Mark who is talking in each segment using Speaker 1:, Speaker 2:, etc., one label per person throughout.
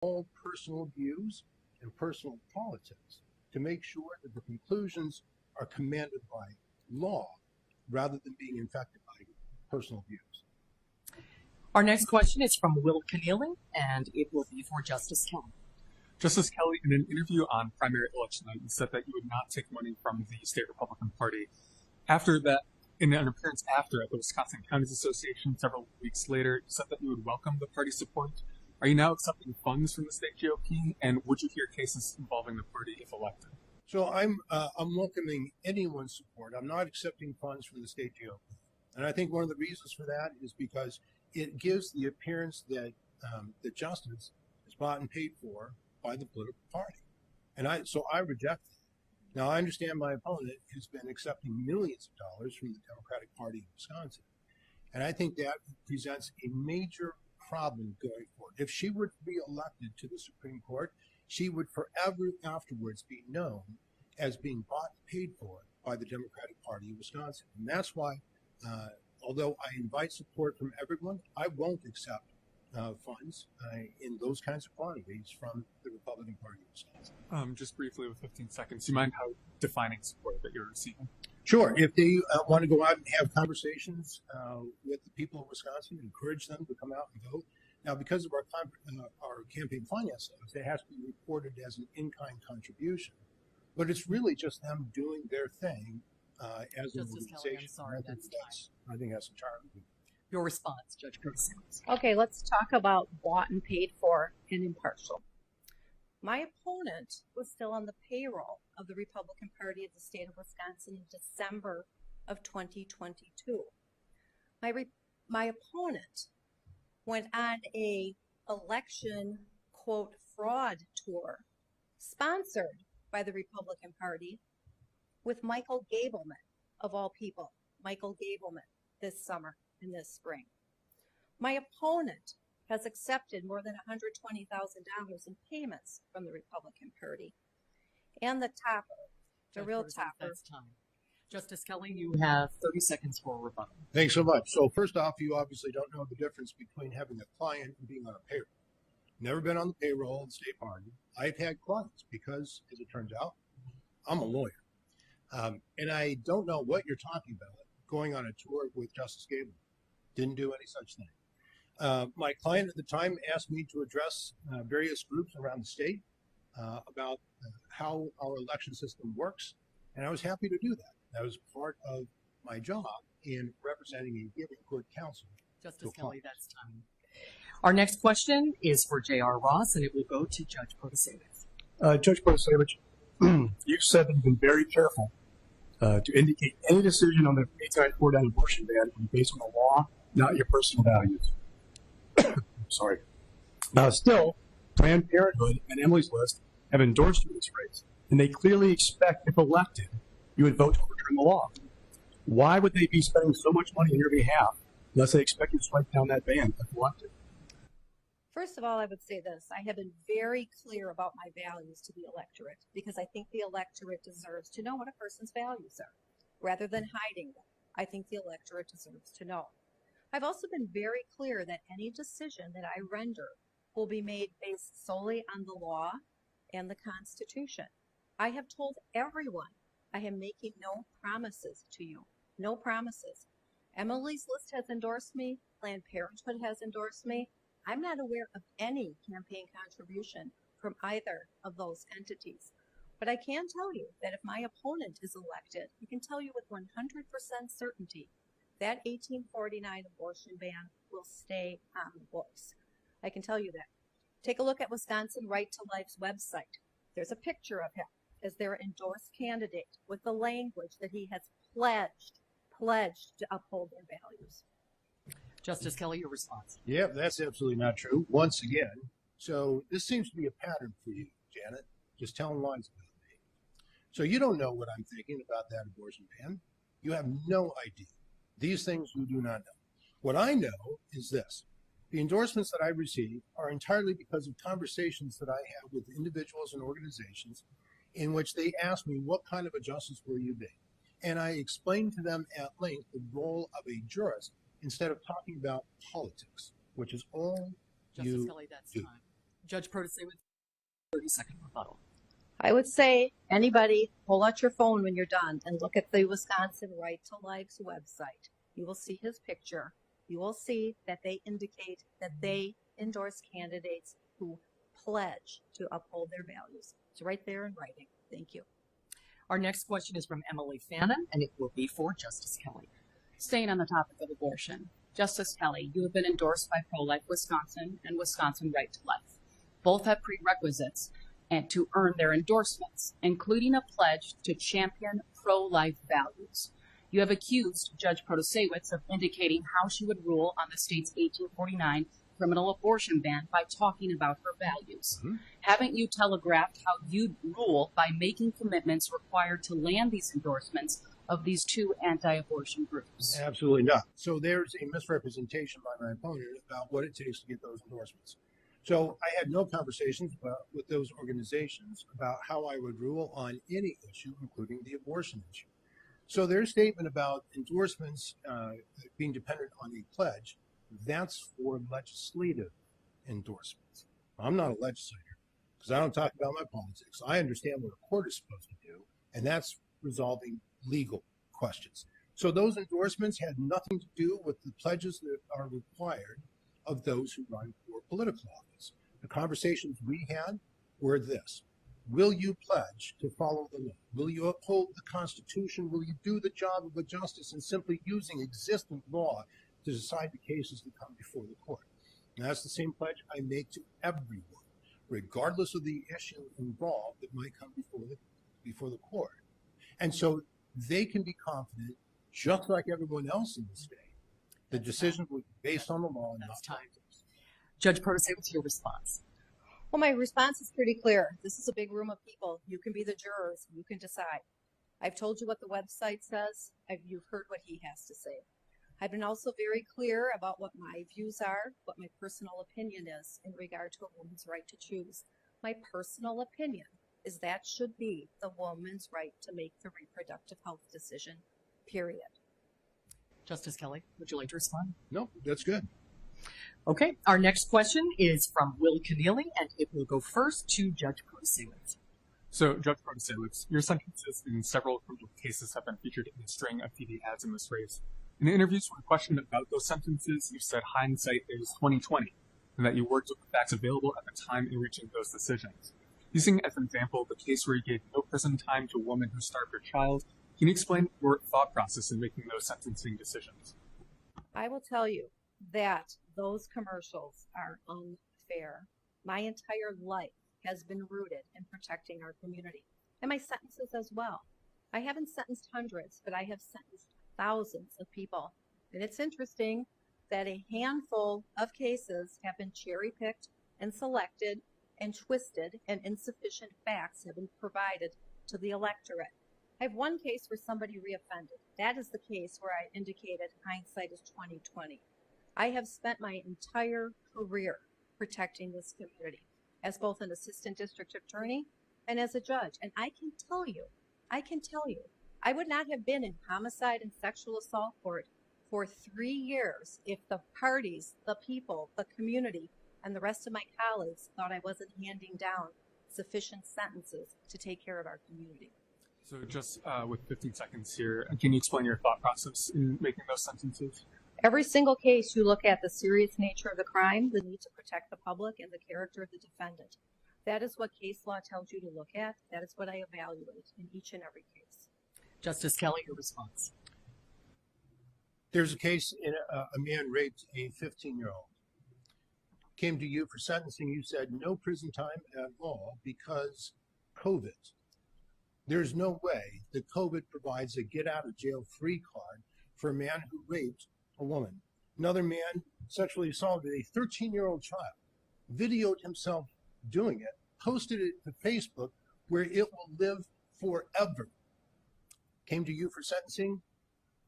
Speaker 1: all personal views and personal politics to make sure that the conclusions are commanded by law rather than being infected by personal views.
Speaker 2: Our next question is from Will Keneally, and it will be for Justice Kelly.
Speaker 3: Justice Kelly, in an interview on primary election night, you said that you would not take money from the state Republican Party. After that, in an appearance after at the Wisconsin Counties Association several weeks later, you said that you would welcome the party support. Are you now accepting funds from the state GOP, and would you hear cases involving the party if elected?
Speaker 1: So I'm welcoming anyone's support. I'm not accepting funds from the state GOP. And I think one of the reasons for that is because it gives the appearance that that justice is bought and paid for by the political party. And I reject that. Now, I understand my opponent has been accepting millions of dollars from the Democratic Party in Wisconsin. And I think that presents a major problem going forward. If she were to be elected to the Supreme Court, she would forever afterwards be known as being bought and paid for by the Democratic Party in Wisconsin. And that's why, although I invite support from everyone, I won't accept funds in those kinds of quantities from the Republican Party in Wisconsin.
Speaker 3: Just briefly with 15 seconds, do you mind how defining support that you're receiving?
Speaker 1: Sure. If they want to go out and have conversations with the people of Wisconsin, encourage them to come out and vote. Now, because of our campaign finance laws, it has to be reported as an in-kind contribution. But it's really just them doing their thing as an
Speaker 2: Justice
Speaker 1: organization.
Speaker 2: Kelly, I'm sorry,
Speaker 1: I think that's entirely good.
Speaker 2: Your response, Judge Curtis.
Speaker 4: Okay, let's talk about bought and paid for and impartial. My opponent was still on the payroll of the Republican Party of the state of Wisconsin in December of 2022. My opponent went on a election, quote, fraud tour sponsored by the Republican Party with Michael Gableman, of all people, Michael Gableman, this summer and this spring. My opponent has accepted more than $120,000 in payments from the Republican Party. And the topper, the real topper.
Speaker 2: That's time. Justice Kelly, you have 30 seconds for a rebuttal.
Speaker 1: Thanks so much. So first off, you obviously don't know the difference between having a client and being on a payroll. Never been on the payroll of the state party. I've had clients because, as it turns out, I'm a lawyer. And I don't know what you're talking about, going on a tour with Justice Gableman. Didn't do any such thing. My client at the time asked me to address various groups around the state about how our election system works, and I was happy to do that. That was part of my job in representing and giving good counsel.
Speaker 2: Justice Kelly, that's time. Our next question is for J.R. Ross, and it will go to Judge Protasevich.
Speaker 5: Judge Protasevich, you've said that you've been very careful to indicate any decision on the anti-court abortion ban will be based on the law, not your personal values. Sorry. Still, Planned Parenthood and Emily's List have endorsed you in this race, and they clearly expect, if elected, you would vote to overturn the law. Why would they be spending so much money on your behalf unless they expect you to strike down that ban if elected?
Speaker 4: First of all, I would say this. I have been very clear about my values to the electorate because I think the electorate deserves to know what a person's values are rather than hiding them. I think the electorate deserves to know. I've also been very clear that any decision that I render will be made based solely on the law and the Constitution. I have told everyone I am making no promises to you. No promises. Emily's List has endorsed me. Planned Parenthood has endorsed me. I'm not aware of any campaign contribution from either of those entities. But I can tell you that if my opponent is elected, I can tell you with 100% certainty that 1849 abortion ban will stay on the books. I can tell you that. Take a look at Wisconsin Right to Life's website. There's a picture of him as their endorsed candidate with the language that he has pledged to uphold their values.
Speaker 2: Justice Kelly, your response.
Speaker 1: Yeah, that's absolutely not true. Once again, so this seems to be a pattern for you, Janet, just telling lies about me. So you don't know what I'm thinking about that abortion ban. You have no idea. These things you do not know. What I know is this. The endorsements that I receive are entirely because of conversations that I have with individuals and organizations in which they ask me, what kind of a justice will you be? And I explain to them at length the role of a jurist instead of talking about politics, which is all
Speaker 2: Justice
Speaker 1: you
Speaker 2: Kelly, that's
Speaker 1: do.
Speaker 2: time. Judge Protasewicz, 30-second rebuttal.
Speaker 4: I would say anybody pull out your phone when you're done and look at the Wisconsin Right to Life's website. You will see his picture. You will see that they indicate that they endorse candidates who pledge to uphold their values. It's right there in writing. Thank you.
Speaker 2: Our next question is from Emily Fannin, and it will be for Justice Kelly.
Speaker 6: Staying on the topic of abortion, Justice Kelly, you have been endorsed by Pro-Life Wisconsin and Wisconsin Right to Life. Both have prerequisites and to earn their endorsements, including a pledge to champion pro-life values. You have accused Judge Protasewicz of indicating how she would rule on the state's 1849 criminal abortion ban by talking about her values. Haven't you telegraphed how you'd rule by making commitments required to land these endorsements of these two anti-abortion groups?
Speaker 1: Absolutely not. So there's a misrepresentation by my opponent about what it takes to get those endorsements. So I had no conversations with those organizations about how I would rule on any issue, including the abortion issue. So their statement about endorsements being dependent on a pledge, that's for legislative endorsements. I'm not a legislator because I don't talk about my politics. I understand what a court is supposed to do, and that's resolving legal questions. So those endorsements had nothing to do with the pledges that are required of those who run for political office. The conversations we had were this: will you pledge to follow the law? Will you uphold the Constitution? Will you do the job of a justice in simply using existing law to decide the cases that come before the court? And that's the same pledge I make to everyone, regardless of the issue involved that might come before the court. And so they can be confident, just like everyone else in the state, the decisions will be based on the law and not
Speaker 2: That's time. Judge Protasewicz, your response.
Speaker 4: Well, my response is pretty clear. This is a big room of people. You can be the jurors. You can decide. I've told you what the website says. You've heard what he has to say. I've been also very clear about what my views are, what my personal opinion is in regard to a woman's right to choose. My personal opinion is that should be the woman's right to make the reproductive health decision, period.
Speaker 2: Justice Kelly, would you like to respond?
Speaker 1: No, that's good.
Speaker 2: Okay, our next question is from Will Keneally, and it will go first to Judge Protasewicz.
Speaker 3: So, Judge Protasewicz, your sentences in several criminal cases have been featured in a string of TV ads in this race. In the interviews, when questioned about those sentences, you said hindsight is 20/20, and that you worked with the facts available at the time in reaching those decisions. Using as an example the case where you gave no prison time to a woman who starved her child, can you explain your thought process in making those sentencing decisions?
Speaker 4: I will tell you that those commercials are unfair. My entire life has been rooted in protecting our community, and my sentences as well. I haven't sentenced hundreds, but I have sentenced thousands of people. And it's interesting that a handful of cases have been cherry-picked and selected and twisted, and insufficient facts have been provided to the electorate. I have one case where somebody reoffended. That is the case where I indicated hindsight is 20/20. I have spent my entire career protecting this community as both an assistant district attorney and as a judge. And I can tell you, I would not have been in homicide and sexual assault court for 3 years if the parties, the people, the community, and the rest of my colleagues thought I wasn't handing down sufficient sentences to take care of our community.
Speaker 3: So just with 15 seconds here, can you explain your thought process in making those sentences?
Speaker 4: Every single case, you look at the serious nature of the crime, the need to protect the public, and the character of the defendant. That is what case law tells you to look at. That is what I evaluate in each and every case.
Speaker 2: Justice Kelly, your response.
Speaker 1: There's a case in a man raped a 15-year-old. Came to you for sentencing. You said no prison time at all because COVID. There's no way that COVID provides a get out of jail free card for a man who raped a woman. Another man sexually assaulted a 13-year-old child, videoed himself doing it, posted it to Facebook where it will live forever. Came to you for sentencing.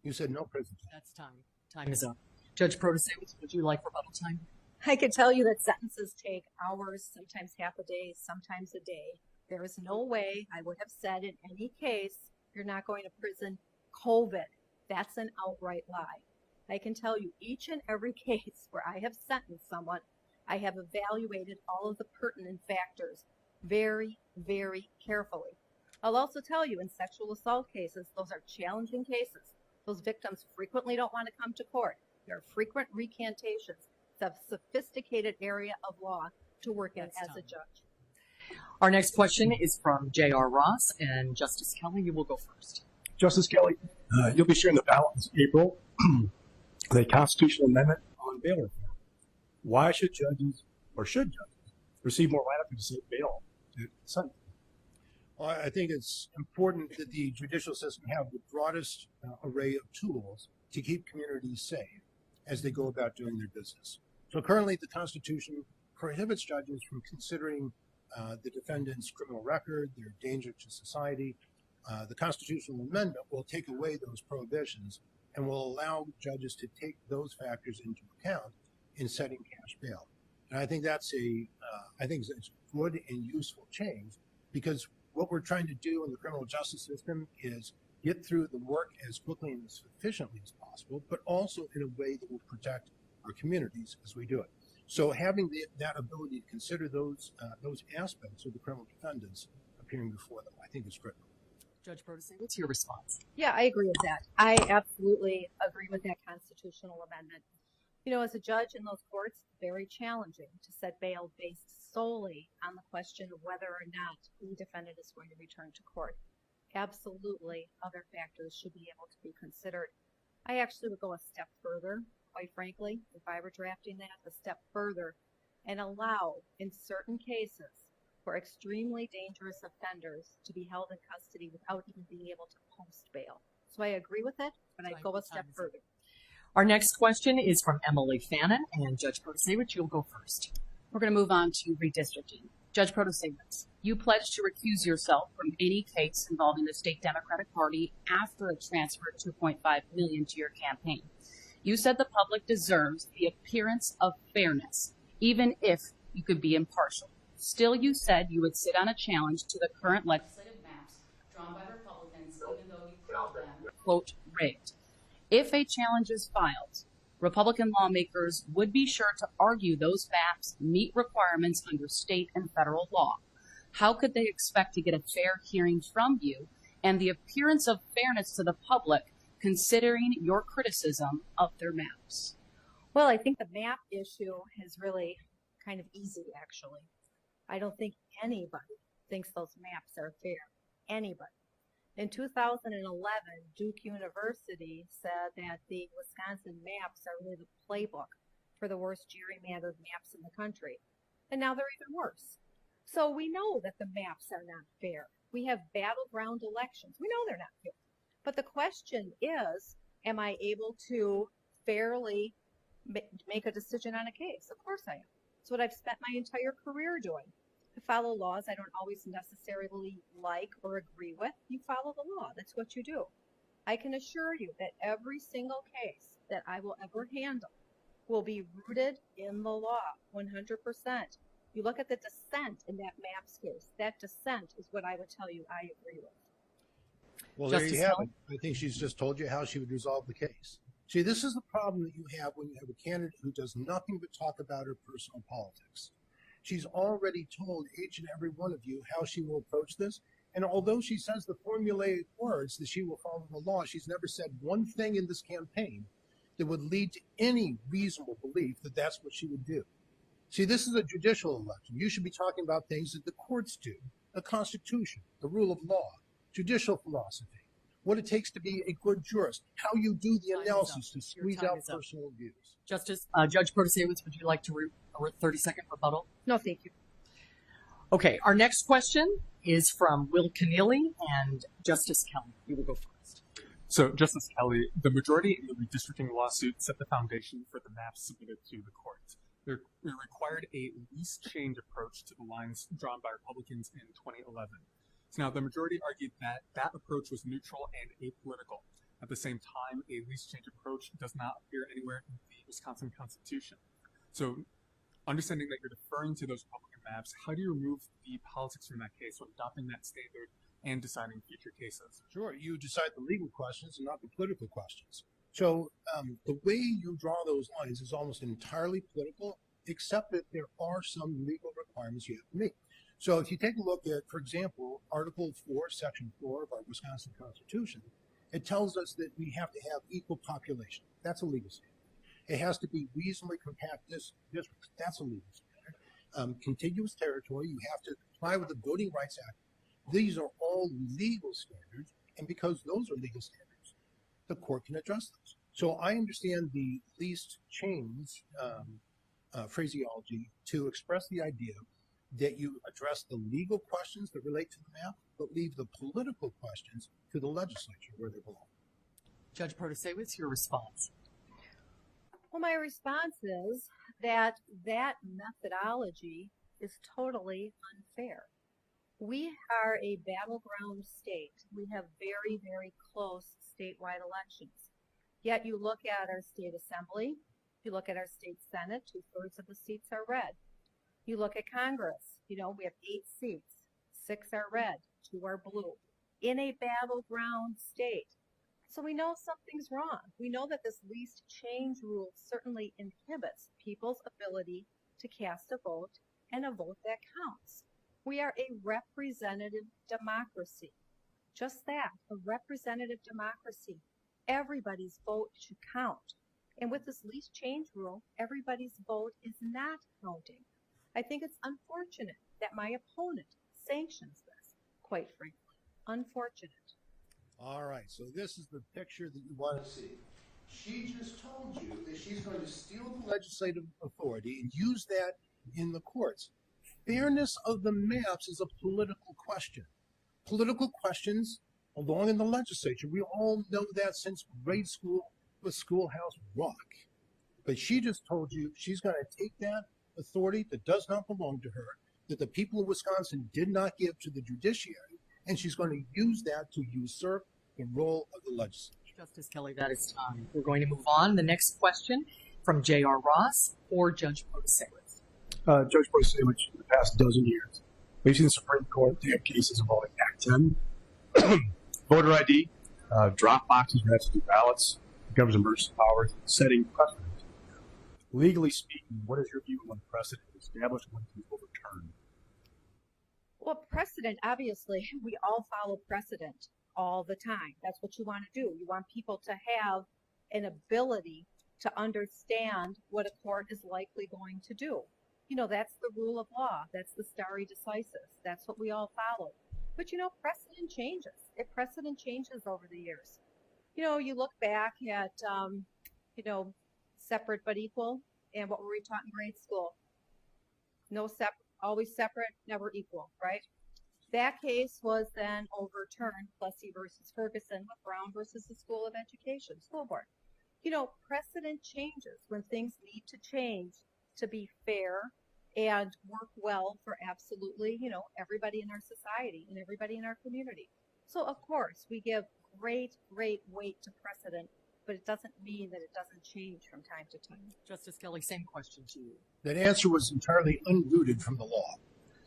Speaker 1: You said no prison time.
Speaker 2: That's time. Time is up. Judge Protasewicz, would you like rebuttal time?
Speaker 4: I can tell you that sentences take hours, sometimes half a day, sometimes a day. There is no way I would have said in any case, you're not going to prison, COVID. That's an outright lie. I can tell you each and every case where I have sentenced someone I have evaluated all of the pertinent factors very, very carefully. I'll also tell you in sexual assault cases, those are challenging cases. Those victims frequently don't want to come to court. There are frequent recantations. It's a sophisticated area of law to work in
Speaker 2: That's
Speaker 4: as a
Speaker 2: time.
Speaker 4: judge.
Speaker 2: Our next question is from J.R. Ross, and Justice Kelly, you will go first.
Speaker 5: Justice Kelly, you'll be sharing the ballot this April, the constitutional amendment on bail reform. Why should judges receive more latitude to set bail to sentence?
Speaker 1: Well, I think it's important that the judicial system have the broadest array of tools to keep communities safe as they go about doing their business. So currently, the Constitution prohibits judges from considering the defendant's criminal record, their danger to society. The constitutional amendment will take away those prohibitions and will allow judges to take those factors into account in setting cash bail. And I think that's I think it's a good and useful change, because what we're trying to do in the criminal justice system is get through the work as quickly and as efficiently as possible, but also in a way that will protect our communities as we do it. So having that ability to consider those aspects of the criminal defendants appearing before them, I think is critical.
Speaker 2: Judge Protase, what's your response?
Speaker 4: Yeah, I agree with that. I absolutely agree with that constitutional amendment. You know, as a judge in those courts, it's very challenging to set bail based solely on the question of whether or not the defendant is going to return to court. Absolutely, other factors should be able to be considered. I actually would go a step further, quite frankly, if I were drafting that, a step further, and allow, in certain cases, for extremely dangerous offenders to be held in custody without even being able to post bail. So I agree with it, but I'd go a step further.
Speaker 2: Our next question is from Emily Fannin, and Judge Protase, you'll go first.
Speaker 6: We're going to move on to redistricting. Judge Protase, you pledged to recuse yourself from any case involving the state Democratic Party after it transferred $2.5 million to your campaign. You said the public deserves the appearance of fairness, even if you could be impartial. Still, you said you would sit on a challenge to the current legislative maps drawn by Republicans, even though you called them, quote, rigged. If a challenge is filed, Republican lawmakers would be sure to argue those maps meet requirements under state and federal law. How could they expect to get a fair hearing from you and the appearance of fairness to the public, considering your criticism of their maps?
Speaker 4: Well, I think the map issue is really kind of easy, actually. I don't think anybody thinks those maps are fair. Anybody. In 2011, Duke University said that the Wisconsin maps are really the playbook for the worst gerrymandered maps in the country. And now they're even worse. So we know that the maps are not fair. We have battleground elections. We know they're not fair. But the question is, am I able to fairly make a decision on a case? Of course I am. It's what I've spent my entire career doing. To follow laws I don't always necessarily like or agree with. You follow the law. That's what you do. I can assure you that every single case that I will ever handle will be rooted in the law, 100%. You look at the dissent in that maps case. That dissent is what I would tell you I agree with.
Speaker 1: Well,
Speaker 2: Justice
Speaker 1: there you have
Speaker 2: Hill?
Speaker 1: it. I think she's just told you how she would resolve the case. See, this is the problem that you have when you have a candidate who does nothing but talk about her personal politics. She's already told each and every one of you how she will approach this. And although she says the formulaic words that she will follow the law, she's never said one thing in this campaign that would lead to any reasonable belief that that's what she would do. See, this is a judicial election. You should be talking about things that the courts do, the Constitution, the rule of law, judicial philosophy, what it takes to be a good jurist, how you do the
Speaker 2: Time is
Speaker 1: analysis
Speaker 2: up.
Speaker 1: to
Speaker 2: Your
Speaker 1: squeeze
Speaker 2: time
Speaker 1: out
Speaker 2: is up.
Speaker 1: personal views.
Speaker 2: Judge Protase, would you like to a 30-second rebuttal?
Speaker 4: No, thank you.
Speaker 2: Okay, our next question is from Will Keneally, and Justice Kelly, you will go first.
Speaker 3: So, Justice Kelly, the majority in the redistricting lawsuit set the foundation for the maps submitted to the court. It required a least change approach to the lines drawn by Republicans in 2011. So now the majority argued that that approach was neutral and apolitical. At the same time, a least change approach does not appear anywhere in the Wisconsin Constitution. So, understanding that you're deferring to those Republican maps, how do you remove the politics from that case when adopting that standard and deciding future cases?
Speaker 1: Sure, you decide the legal questions and not the political questions. So the way you draw those lines is almost entirely political, except that there are some legal requirements you have to meet. So if you take a look at, for example, Article 4, Section 4 of our Wisconsin Constitution, it tells us that we have to have equal population. That's a legal standard. It has to be reasonably compact districts. That's a legal standard. Contiguous territory, you have to comply with the Voting Rights Act. These are all legal standards, and because those are legal standards, the court can address those. So I understand the least change phraseology to express the idea that you address the legal questions that relate to the map, but leave the political questions to the legislature where they belong.
Speaker 2: Judge Protasewicz, your response.
Speaker 4: Well, my response is that that methodology is totally unfair. We are a battleground state. We have very, very close statewide elections. Yet you look at our state assembly, you look at our state senate, 2/3 of the seats are red. You look at Congress, we have 8 seats, 6 are red, 2 are blue, in a battleground state. So we know something's wrong. We know that this least change rule certainly inhibits people's ability to cast a vote and a vote that counts. We are a representative democracy. Just that, a representative democracy. Everybody's vote should count. And with this least change rule, everybody's vote is not counting. I think it's unfortunate that my opponent sanctions this, quite frankly. Unfortunate.
Speaker 1: All right, so this is the picture that you want to see. She just told you that she's going to steal the legislative authority and use that in the courts. Fairness of the maps is a political question. Political questions belong in the legislature. We all know that since grade school with Schoolhouse Rock. But she just told you she's going to take that authority that does not belong to her, that the people of Wisconsin did not give to the judiciary, and she's going to use that to usurp the role of the legislature.
Speaker 2: Justice Kelly, that is time. We're going to move on. The next question from J.R. Ross or Judge Protasewicz.
Speaker 5: Judge Protasewicz, in the past dozen years, we've seen the Supreme Court take cases involving Act 10, voter ID, drop boxes, registered ballots, governor's emergency powers, setting precedent. Legally speaking, what is your view on precedent established when it is overturned?
Speaker 4: Well, precedent, obviously, we all follow precedent all the time. That's what you want to do. You want people to have an ability to understand what a court is likely going to do. That's the rule of law. That's the stare decisis. That's what we all follow. But, precedent changes. Precedent changes over the years. You look back at, separate but equal, and what were we taught in grade school? No separate, always separate, never equal, right? That case was then overturned, Plessy versus Ferguson, with Brown versus the School of Education, school board. Precedent changes when things need to change to be fair and work well for absolutely, everybody in our society and everybody in our community. So, of course, we give great, great weight to precedent, but it doesn't mean that it doesn't change from time to time.
Speaker 2: Justice Kelly, same question to you.
Speaker 1: That answer was entirely unrooted from the law.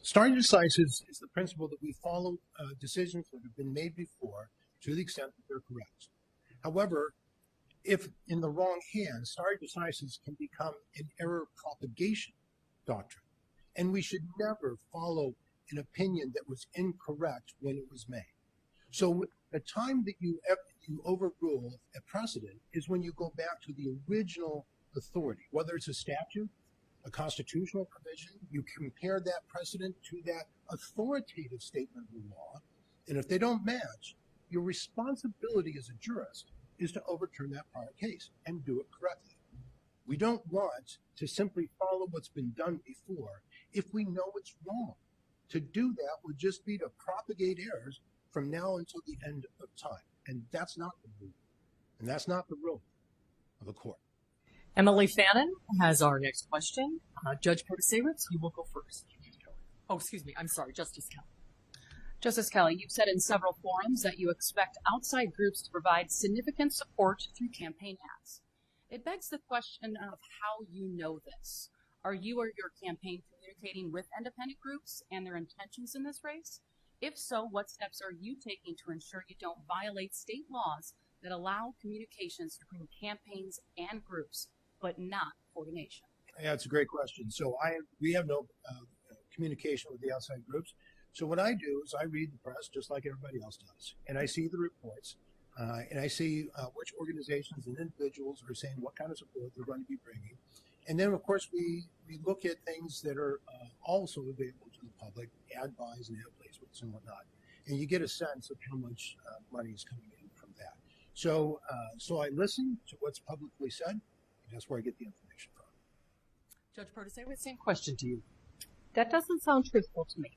Speaker 1: Stare decisis is the principle that we follow decisions that have been made before to the extent that they're correct. However, if in the wrong hands, stare decisis can become an error propagation doctrine, and we should never follow an opinion that was incorrect when it was made. So the time that you overrule a precedent is when you go back to the original authority, whether it's a statute, a constitutional provision, you compare that precedent to that authoritative statement of the law, and if they don't match, your responsibility as a jurist is to overturn that prior case and do it correctly. We don't want to simply follow what's been done before if we know it's wrong. To do that would just be to propagate errors from now until the end of time. And that's not the rule. And that's not the role of the court.
Speaker 2: Emily Fannin has our next question. Judge Protasewicz, you will go first. Oh, excuse me. I'm sorry, Justice Kelly.
Speaker 6: Justice Kelly, you've said in several forums that you expect outside groups to provide significant support through campaign ads. It begs the question of how you know this. Are you or your campaign communicating with independent groups and their intentions in this race? If so, what steps are you taking to ensure you don't violate state laws that allow communications between campaigns and groups, but not coordination?
Speaker 1: Yeah, it's a great question. So we have no communication with the outside groups. So what I do is I read the press just like everybody else does, and I see the reports, and I see which organizations and individuals are saying what kind of support they're going to be bringing, and then of course we look at things that are also available to the public, ad buys and ad placements and whatnot, and you get a sense of how much money is coming in from that. So I listen to what's publicly said, and that's where I get the information from.
Speaker 2: Judge Protasewicz, same question to you.
Speaker 4: That doesn't sound truthful to me.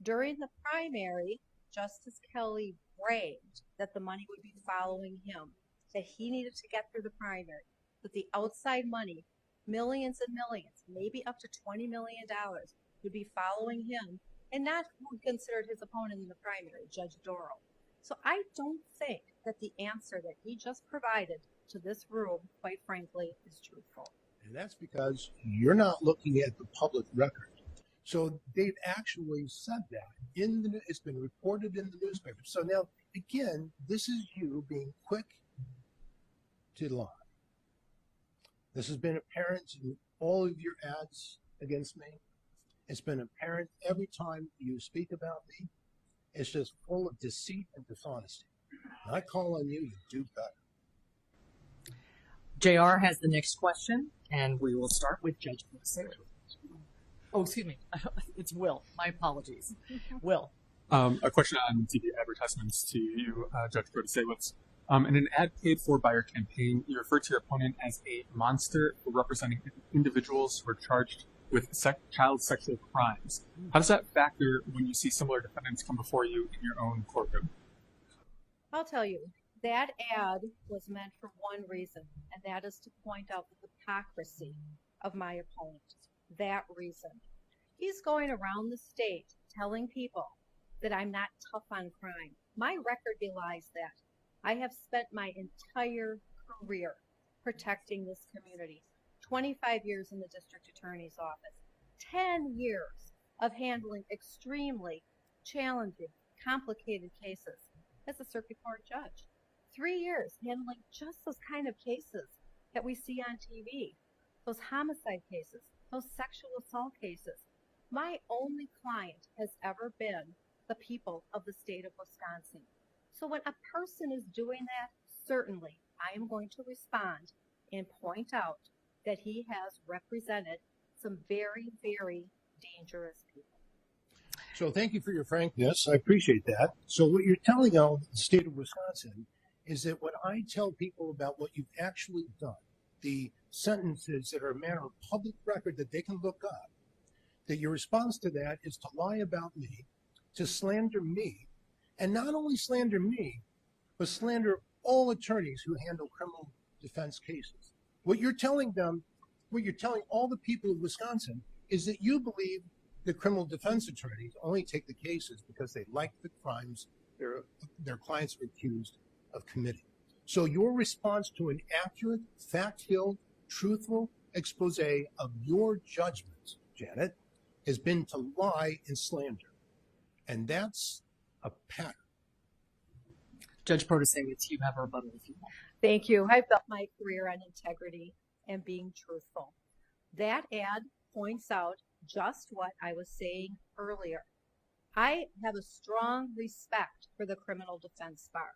Speaker 4: During the primary, Justice Kelly bragged that the money would be following him, that he needed to get through the primary, that the outside money, millions and millions, maybe up to $20 million, would be following him and not who considered his opponent in the primary, Judge Dorough. So I don't think that the answer that he just provided to this room, quite frankly, is truthful.
Speaker 1: And that's because you're not looking at the public record. So they've actually said that it's been reported in the newspaper. So now, again, this is you being quick to lie. This has been apparent in all of your ads against me. It's been apparent every time you speak about me. It's just full of deceit and dishonesty. And I call on you to do better.
Speaker 2: JR has the next question, and we will start with Judge Protasewicz. Oh, excuse me. It's Will. My apologies. Will.
Speaker 3: A question on TV advertisements to you, Judge Protasewicz. In an ad paid for by your campaign, you referred to your opponent as a monster for representing individuals who are charged with child sexual crimes. How does that factor when you see similar defendants come before you in your own courtroom?
Speaker 4: I'll tell you, that ad was meant for one reason, and that is to point out the hypocrisy of my opponent. That reason. He's going around the state telling people that I'm not tough on crime. My record belies that. I have spent my entire career protecting this community. 25 years in the district attorney's office. 10 years of handling extremely challenging, complicated cases as a circuit court judge. 3 years handling just those kind of cases that we see on TV. Those homicide cases, those sexual assault cases. My only client has ever been the people of the state of Wisconsin. So when a person is doing that, certainly I am going to respond and point out that he has represented some very, very dangerous people.
Speaker 1: So thank you for your frankness. I appreciate that. So what you're telling all the state of Wisconsin is that when I tell people about what you've actually done, the sentences that are a matter of public record that they can look up, that your response to that is to lie about me, to slander me, and not only slander me, but slander all attorneys who handle criminal defense cases. What you're telling them, what you're telling all the people of Wisconsin is that you believe the criminal defense attorneys only take the cases because they like the crimes their clients are accused of committing. So your response to an accurate, fact-filled, truthful expose of your judgments, Janet, has been to lie and slander. And that's a pattern.
Speaker 2: Judge Protasewicz, you have a rebuttal if you want.
Speaker 4: Thank you. I've built my career on integrity and being truthful. That ad points out just what I was saying earlier. I have a strong respect for the criminal defense bar.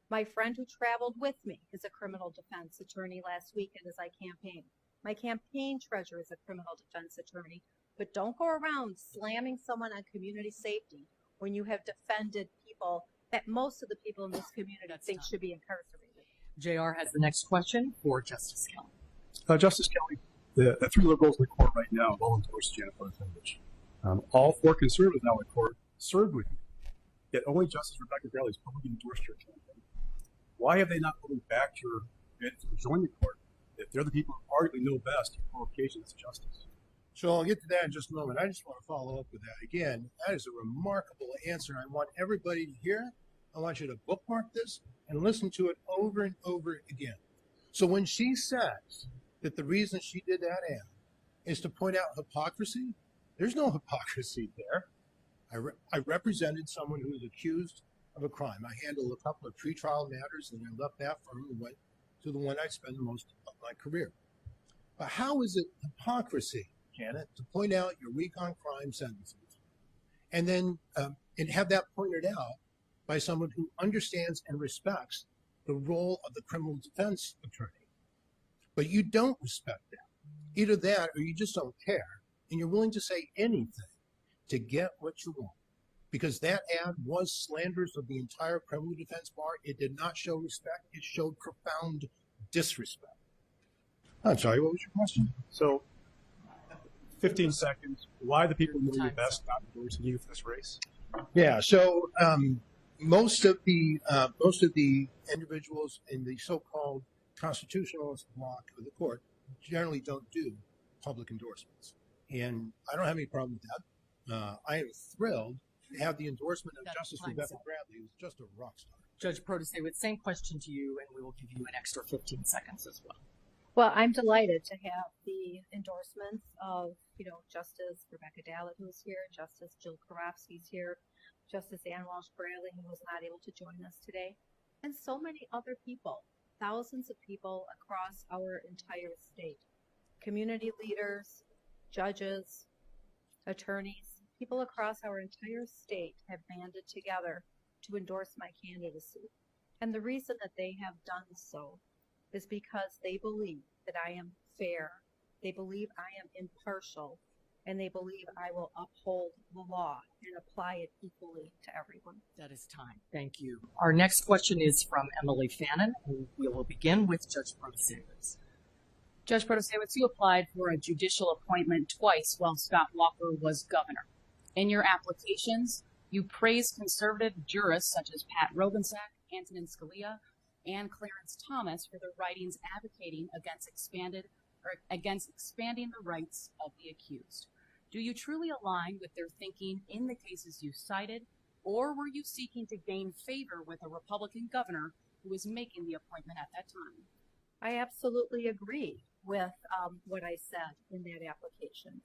Speaker 4: My friend who traveled with me is a criminal defense attorney last weekend as I campaigned. My campaign treasurer is a criminal defense attorney. But don't go around slamming someone on community safety when you have defended people that most of the people in this community think should be incarcerated.
Speaker 2: JR has the next question for Justice Kelly.
Speaker 5: Justice Kelly, the three liberals in the court right now all endorse Janet Protasewicz. All four conservatives now in the court served with you, yet only Justice Rebecca Grelli has publicly endorsed your campaign. Why have they not really backed your bid to join the court if they're the people who arguably know best your qualifications to justice?
Speaker 1: So I'll get to that in just a moment. I just want to follow up with that. Again, that is a remarkable answer. I want everybody to hear it. I want you to bookmark this and listen to it over and over again. So when she says that the reason she did that ad is to point out hypocrisy, there's no hypocrisy there. I represented someone who was accused of a crime. I handled a couple of pretrial matters, and I left that firm and went to the one I spent the most of my career. But how is it hypocrisy, Janet, to point out your weak on crime sentences and then and have that pointed out by someone who understands and respects the role of the criminal defense attorney? But you don't respect that. Either that or you just don't care and you're willing to say anything to get what you want. Because that ad was slanderous of the entire criminal defense bar. It did not show respect. It showed profound disrespect. I'm sorry, what was your question?
Speaker 5: So, 15 seconds. Why the people know you best not endorsing you for this race?
Speaker 1: Yeah, so most of the individuals in the so-called constitutionalist bloc of the court generally don't do public endorsements, and I don't have any problem with that. I am thrilled to have the endorsement of
Speaker 2: That's
Speaker 1: Justice
Speaker 2: fine,
Speaker 1: Rebecca
Speaker 2: sir.
Speaker 1: Bradley, who's just a rock star.
Speaker 2: Judge Protase, same question to you, and we will give you an extra 15 seconds as well.
Speaker 4: Well, I'm delighted to have the endorsements of, Justice Rebecca Dallett, who's here, Justice Jill Karofsky's here, Justice Ann Walsh Bradley, who was not able to join us today, and so many other people, thousands of people across our entire state, community leaders, judges, attorneys, people across our entire state have banded together to endorse my candidacy. And the reason that they have done so is because they believe that I am fair, they believe I am impartial, and they believe I will uphold the law and apply it equally to everyone.
Speaker 2: That is time. Thank you. Our next question is from Emily Fannin, and we will begin with Judge Protase.
Speaker 6: Judge Protasiewicz, you applied for a judicial appointment twice while Scott Walker was governor. In your applications, you praised conservative jurists such as Pat Rogensack, Antonin Scalia, and Clarence Thomas for their writings advocating against expanding the rights of the accused. Do you truly align with their thinking in the cases you cited, or were you seeking to gain favor with a Republican governor who was making the appointment at that time?
Speaker 4: I absolutely agree with what I said in that application.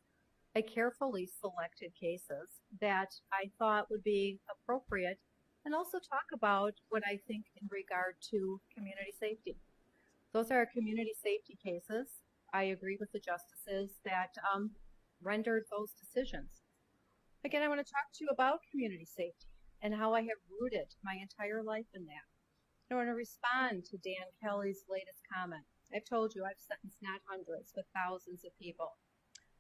Speaker 4: I carefully selected cases that I thought would be appropriate and also talk about what I think in regard to community safety. Those are community safety cases. I agree with the justices that rendered those decisions. Again, I want to talk to you about community safety and how I have rooted my entire life in that. I want to respond to Dan Kelly's latest comment. I've told you I've sentenced not hundreds, but thousands of people.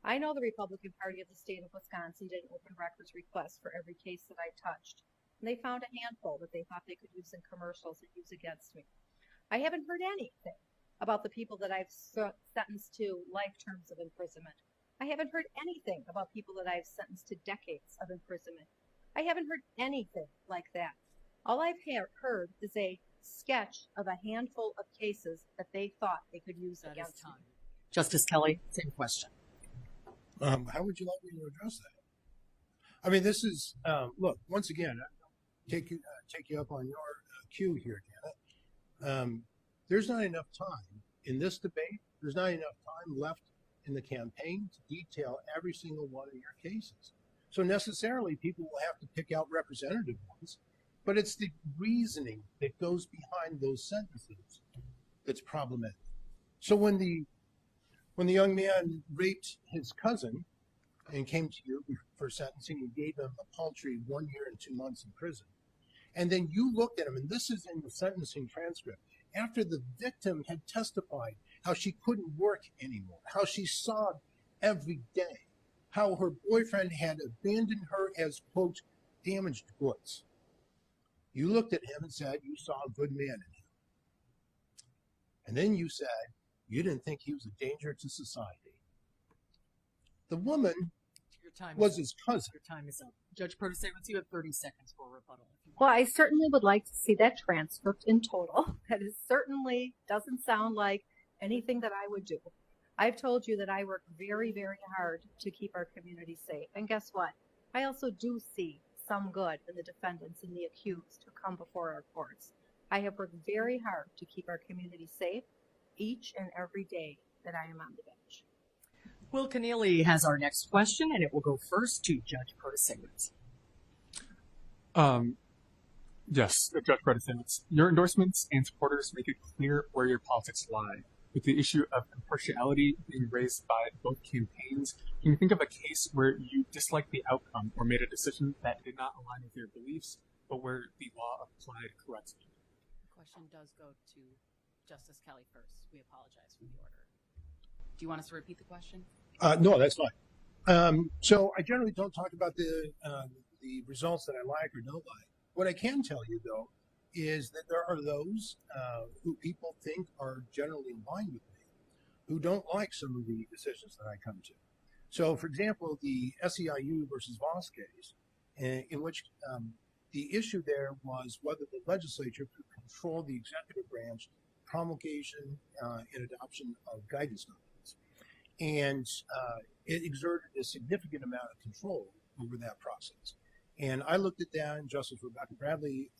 Speaker 4: I know the Republican Party of the state of Wisconsin did an open records request for every case that I touched. And they found a handful that they thought they could use in commercials and use against me. I haven't heard anything about the people that I've sentenced to life terms of imprisonment. I haven't heard anything about people that I've sentenced to decades of imprisonment. I haven't heard anything like that. All I've heard is a sketch of a handful of cases that they thought they could use against me.
Speaker 2: Justice Kelly, same question.
Speaker 1: How would you like me to address that? I mean, this is look. Once again, take you up on your cue here, Janet. There's not enough time in this debate. There's not enough time left in the campaign to detail every single one of your cases. So necessarily, people will have to pick out representative ones. But it's the reasoning that goes behind those sentences that's problematic. So when the young man raped his cousin and came to you for sentencing, you gave him a paltry 1 year and 2 months in prison. And then you looked at him, and this is in the sentencing transcript, after the victim had testified how she couldn't work anymore, how she sobbed every day, how her boyfriend had abandoned her as, quote, damaged goods. You looked at him and said you saw a good man in him. And then you said you didn't think he was a danger to society. The woman
Speaker 2: Your time
Speaker 1: was
Speaker 2: is
Speaker 1: his cousin.
Speaker 2: Your time is up. Judge Protase, you have 30 seconds for rebuttal.
Speaker 4: Well, I certainly would like to see that transcript in total. That is certainly doesn't sound like anything that I would do. I've told you that I work very, very hard to keep our community safe. And guess what? I also do see some good in the defendants and the accused who come before our courts. I have worked very hard to keep our community safe each and every day that I am on the bench.
Speaker 2: Will Keneally has our next question, and it will go first to Judge Protase.
Speaker 3: Yes, Judge Protasiewicz, your endorsements and supporters make it clear where your politics lie. with the issue of impartiality being raised by both campaigns, can you think of a case where you disliked the outcome or made a decision that did not align with your beliefs, but where the law applied correctly?
Speaker 6: The question does go to Justice Kelly first. We apologize for the order. Do you want us to repeat the question?
Speaker 1: No, that's fine. So I generally don't talk about the results that I like or don't like. What I can tell you, though, is that there are those who people think are generally in line with me who don't like some of the decisions that I come to. So, for example, the SEIU versus Voss case, in which the issue there was whether the legislature could control the executive branch promulgation and adoption of guidance documents. And it exerted a significant amount of control over that process. And I looked at that, and Justice Rebecca Bradley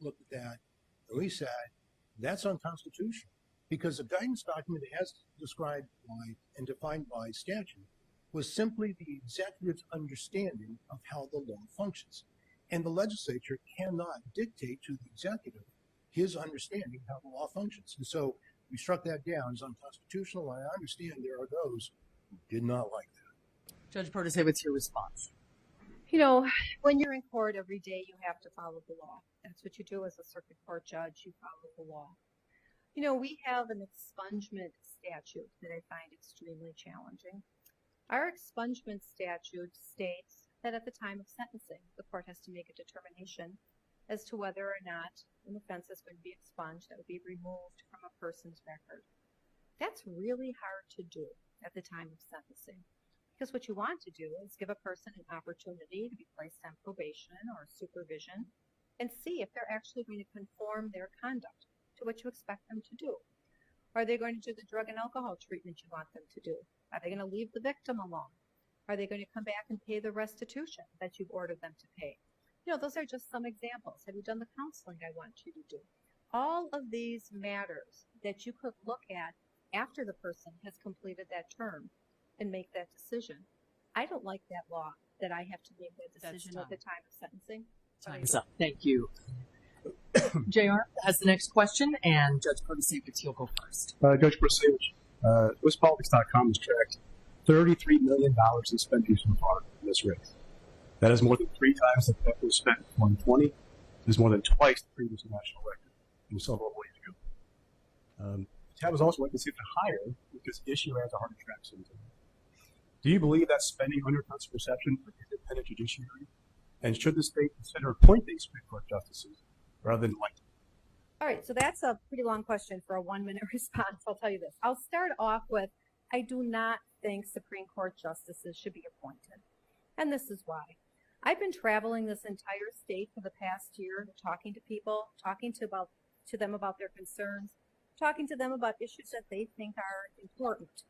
Speaker 1: looked at that, and we said, that's unconstitutional, because a guidance document as described by and defined by statute was simply the executive's understanding of how the law functions. And the legislature cannot dictate to the executive his understanding of how the law functions. And so we struck that down as unconstitutional, and I understand there are those who did not like that.
Speaker 2: Judge Protase, what's your response?
Speaker 4: You know, when you're in court every day, you have to follow the law. That's what you do as a circuit court judge. You follow the law. You know, we have an expungement statute that I find extremely challenging. Our expungement statute states that at the time of sentencing, the court has to make a determination as to whether or not an offense is going to be expunged, that would be removed from a person's record. That's really hard to do at the time of sentencing. Because what you want to do is give a person an opportunity to be placed on probation or supervision and see if they're actually going to conform their conduct to what you expect them to do. Are they going to do the drug and alcohol treatment you want them to do? Are they going to leave the victim alone? Are they going to come back and pay the restitution that you've ordered them to pay? You know, those are just some examples. Have you done the counseling I want you to do? All of these matters that you could look at after the person has completed that term and make that decision. I don't like that law that I have to make that decision at the time of sentencing.
Speaker 2: Time's up. Thank you. JR has the next question, and Judge Protase, you'll go first.
Speaker 5: Judge Prasevich, WisPolitics.com has tracked $33 million in spending so far in this race. That is more than 3 times the that was spent in 2020. It is more than twice the previous national record. We saw a little ways to go. The tab was also likely to higher because the issue has a hard to track symptom. Do you believe that spending undercuts perception for independent judiciary? And should the state consider appointing Supreme Court justices rather than electing?
Speaker 4: All right, so that's a pretty long question for a 1-minute response. I'll tell you this. I'll start off with, I do not think Supreme Court justices should be appointed. And this is why. I've been traveling this entire state for the past year, talking to people, talking to them about their concerns, talking to them about issues that they think are important.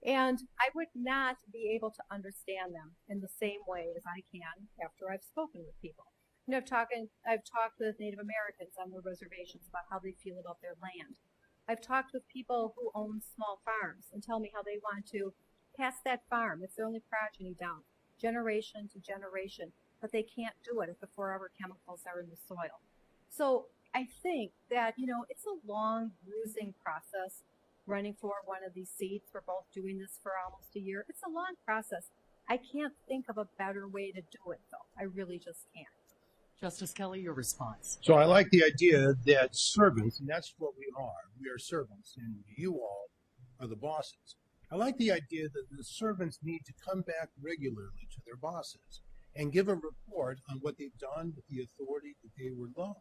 Speaker 4: And I would not be able to understand them in the same way as I can after I've spoken with people. You know, I've talked with Native Americans on their reservations about how they feel about their land. I've talked with people who own small farms and tell me how they want to pass that farm, it's their only progeny, down generation to generation, but they can't do it if the forever chemicals are in the soil. So I think that, you know, it's a long, bruising process running for one of these seats. We're both doing this for almost a year. It's a long process. I can't think of a better way to do it, though. I really just can't.
Speaker 2: Justice Kelly, your response.
Speaker 1: So I like the idea that servants, and that's what we are servants, and you all are the bosses. I like the idea that the servants need to come back regularly to their bosses and give a report on what they've done with the authority that they were loaned.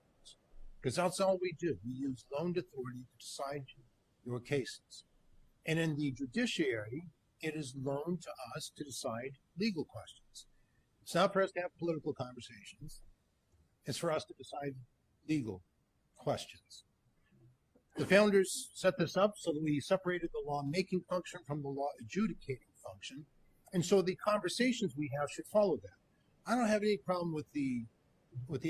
Speaker 1: Because that's all we do. We use loaned authority to decide your cases. And in the judiciary, it is loaned to us to decide legal questions. It's not for us to have political conversations. It's for us to decide legal questions. The founders set this up so that we separated the law-making function from the law-adjudicating function. And so the conversations we have should follow that. I don't have any problem with the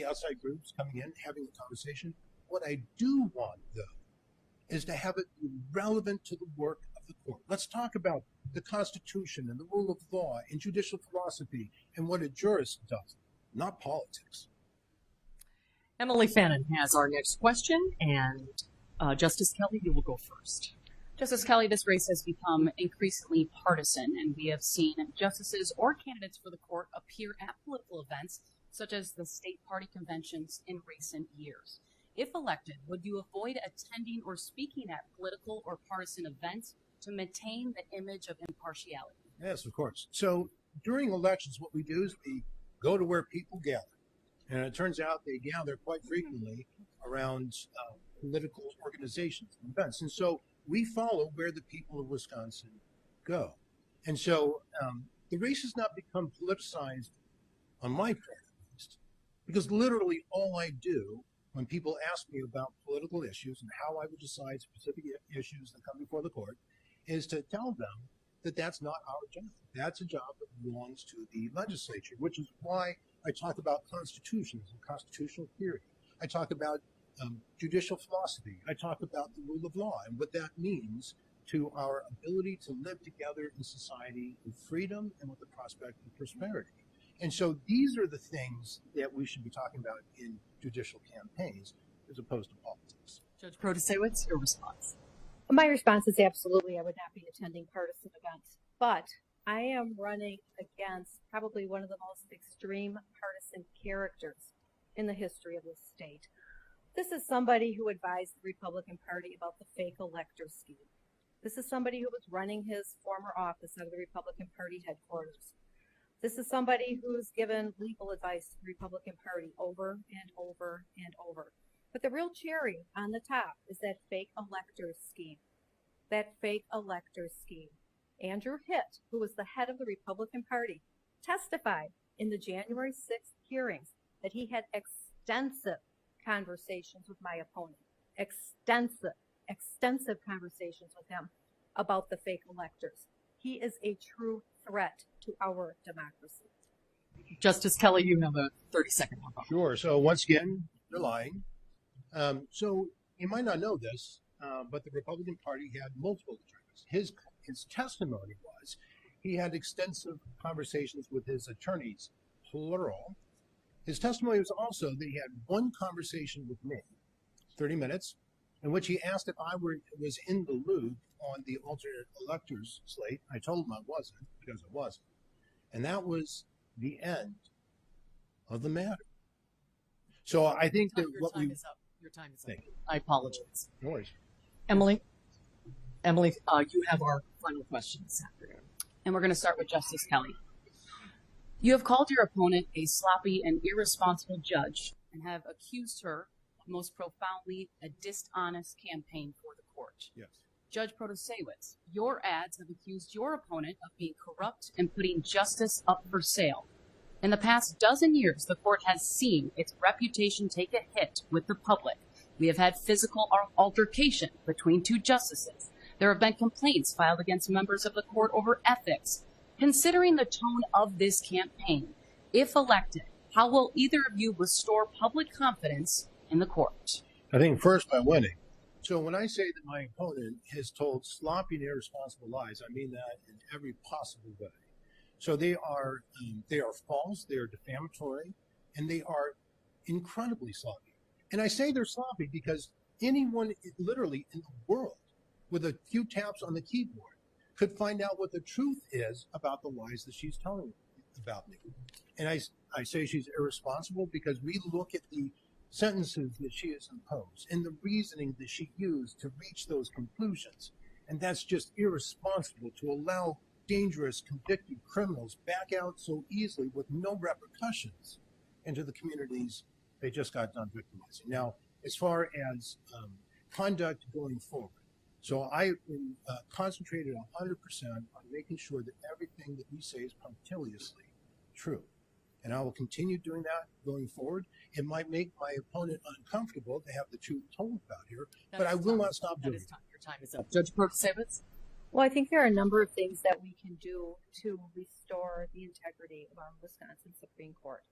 Speaker 1: outside groups coming in, having a conversation. What I do want, though, is to have it be relevant to the work of the court. Let's talk about the Constitution and the rule of law and judicial philosophy and what a jurist does, not politics.
Speaker 2: Emily Fannin has our next question, and Justice Kelly, you will go first.
Speaker 6: Justice Kelly, this race has become increasingly partisan, and we have seen justices or candidates for the court appear at political events, such as the state party conventions in recent years. If elected, would you avoid attending or speaking at political or partisan events to maintain the image of impartiality?
Speaker 1: Yes, of course. So during elections, what we do is we go to where people gather. And it turns out they gather quite frequently around political organizations and events. And so we follow where the people of Wisconsin go. And so the race has not become politicized on my part, at least, because literally all I do when people ask me about political issues and how I would decide specific issues that come before the court is to tell them that that's not our job. That's a job that belongs to the legislature, which is why I talk about constitutions and constitutional theory. I talk about judicial philosophy. I talk about the rule of law and what that means to our ability to live together in society with freedom and with the prospect of prosperity. And so these are the things that we should be talking about in judicial campaigns as opposed to politics.
Speaker 2: Judge Protasewicz, your response.
Speaker 4: My response is absolutely, I would not be attending partisan events, but I am running against probably one of the most extreme partisan characters in the history of this state. This is somebody who advised the Republican Party about the fake elector scheme. This is somebody who was running his former office out of the Republican Party headquarters. This is somebody who's given legal advice to the Republican Party over and over and over. But the real cherry on the top is that fake elector scheme. That fake elector scheme. Andrew Hitt, who was the head of the Republican Party, testified in the January 6th hearings that he had extensive conversations with my opponent. Extensive conversations with him about the fake electors. He is a true threat to our democracy.
Speaker 2: Justice Kelly, you have a 30-second one.
Speaker 1: Sure. So once again, they're lying. So you might not know this, but the Republican Party had multiple attorneys. His testimony was he had extensive conversations with his attorneys, plural. His testimony was also that he had one conversation with me, 30 minutes, in which he asked if I was in the loop on the alternate electors slate. I told him I wasn't because I wasn't. And that was the end of the matter. So I think that
Speaker 2: Your time is up. Your time is up.
Speaker 1: Thank you.
Speaker 2: I apologize.
Speaker 1: No worries.
Speaker 2: Emily, you have our final question this afternoon.
Speaker 6: And we're going to start with Justice Kelly. You have called your opponent a sloppy and irresponsible judge and have accused her of most profoundly a dishonest campaign for the court.
Speaker 1: Yes.
Speaker 6: Judge Protasewicz, your ads have accused your opponent of being corrupt and putting justice up for sale. In the past dozen years, the court has seen its reputation take a hit with the public. We have had physical altercation between two justices. There have been complaints filed against members of the court over ethics. Considering the tone of this campaign, if elected, how will either of you restore public confidence in the court?
Speaker 1: I think first by winning. So when I say that my opponent has told sloppy and irresponsible lies, I mean that in every possible way. So they are false, they are defamatory, and they are incredibly sloppy. And I say they're sloppy because anyone literally in the world with a few taps on the keyboard could find out what the truth is about the lies that she's telling about me. And I say she's irresponsible because we look at the sentences that she has imposed and the reasoning that she used to reach those conclusions. And that's just irresponsible to allow dangerous, convicted criminals back out so easily with no repercussions into the communities they just got done victimizing. Now, as far as conduct going forward, so I concentrated 100% on making sure that everything that we say is punctiliously true. And I will continue doing that going forward. It might make my opponent uncomfortable to have the truth told about here, but I will not stop doing it.
Speaker 2: Your time is up. Judge Protasewicz?
Speaker 4: Well, I think there are a number of things that we can do to restore the integrity of our Wisconsin Supreme Court.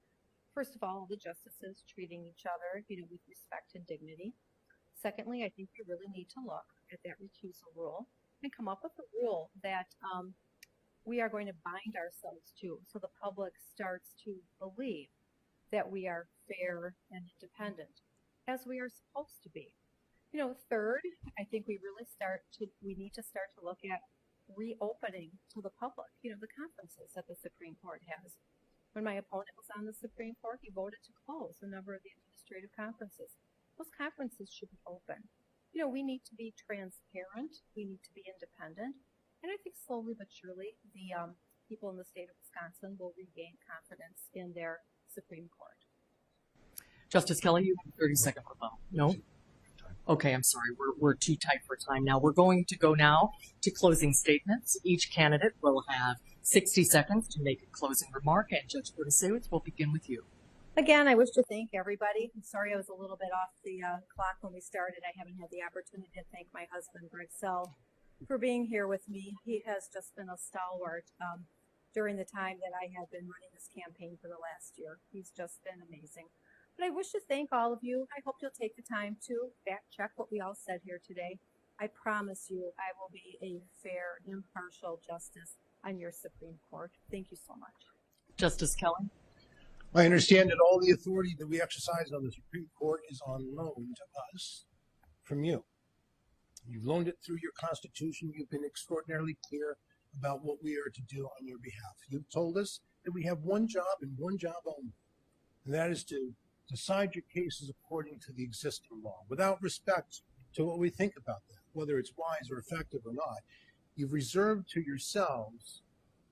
Speaker 4: First of all, the justices treating each other, with respect and dignity. Secondly, I think we really need to look at that recusal rule and come up with a rule that we are going to bind ourselves to so the public starts to believe that we are fair and independent, as we are supposed to be. Third, I think we need to start to look at reopening to the public, the conferences that the Supreme Court has. When my opponent was on the Supreme Court, he voted to close a number of the administrative conferences. Those conferences should be open. We need to be transparent. We need to be independent. And I think slowly but surely, the people in the state of Wisconsin will regain confidence in their Supreme Court.
Speaker 2: Justice Kelly, you have 30 seconds rebuttal. No? Okay, I'm sorry. We're too tight for time now. We're going to go now to closing statements. Each candidate will have 60 seconds to make a closing remark, and Judge Protasewicz will begin with you.
Speaker 4: Again, I wish to thank everybody. I'm sorry I was a little bit off the clock when we started. I haven't had the opportunity to thank my husband, Greg Sell, for being here with me. He has just been a stalwart during the time that I have been running this campaign for the last year. He's just been amazing. But I wish to thank all of you. I hope you'll take the time to fact check what we all said here today. I promise you I will be a fair, impartial justice on your Supreme Court. Thank you so much.
Speaker 2: Justice Kelly?
Speaker 1: I understand that all the authority that we exercise on the Supreme Court is on loan to us from you. You've loaned it through your Constitution. You've been extraordinarily clear about what we are to do on your behalf. You've told us that we have one job and one job only, and that is to decide your cases according to the existing law, without respect to what we think about that, whether it's wise or effective or not. You've reserved to yourselves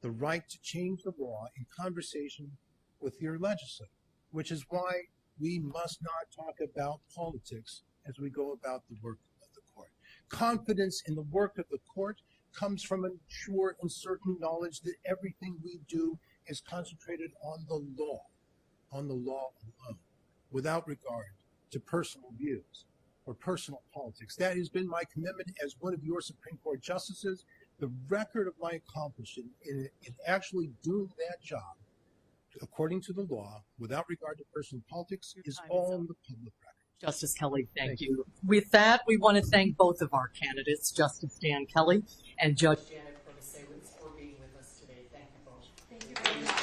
Speaker 1: the right to change the law in conversation with your legislature, which is why we must not talk about politics as we go about the work of the court. Confidence in the work of the court comes from a sure and certain knowledge that everything we do is concentrated on the law alone, without regard to personal views or personal politics. That has been my commitment as one of your Supreme Court justices. The record of my accomplishment in actually doing that job according to the law, without regard to personal politics, is all in the public record.
Speaker 2: Justice Kelly, thank you. With that, we want to thank both of our candidates, Justice Dan Kelly and Judge Janet Protasewicz, for being with us today. Thank you both.
Speaker 4: Thank you very much.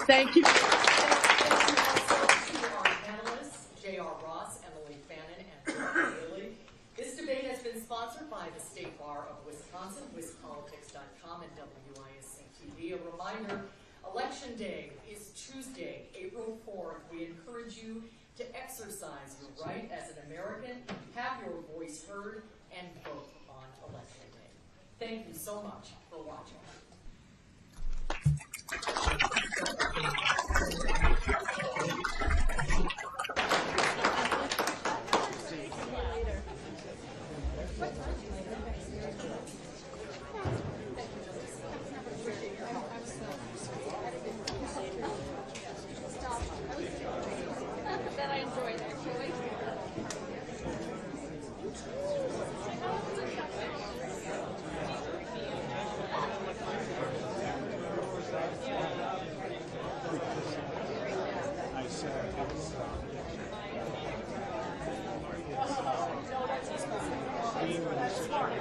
Speaker 2: Thank you. Thank you also to our panelists, J.R. Ross, Emily Fannin, and John Bailey. This debate has been sponsored by the State Bar of Wisconsin, WisPolitics.com, and WISC-TV. A reminder, Election Day is Tuesday, April 4th. We encourage you to exercise your right as an American, have your voice heard, and vote on Election Day. Thank you so much for watching.
Speaker 7: That I enjoyed actually.
Speaker 5: That's smart.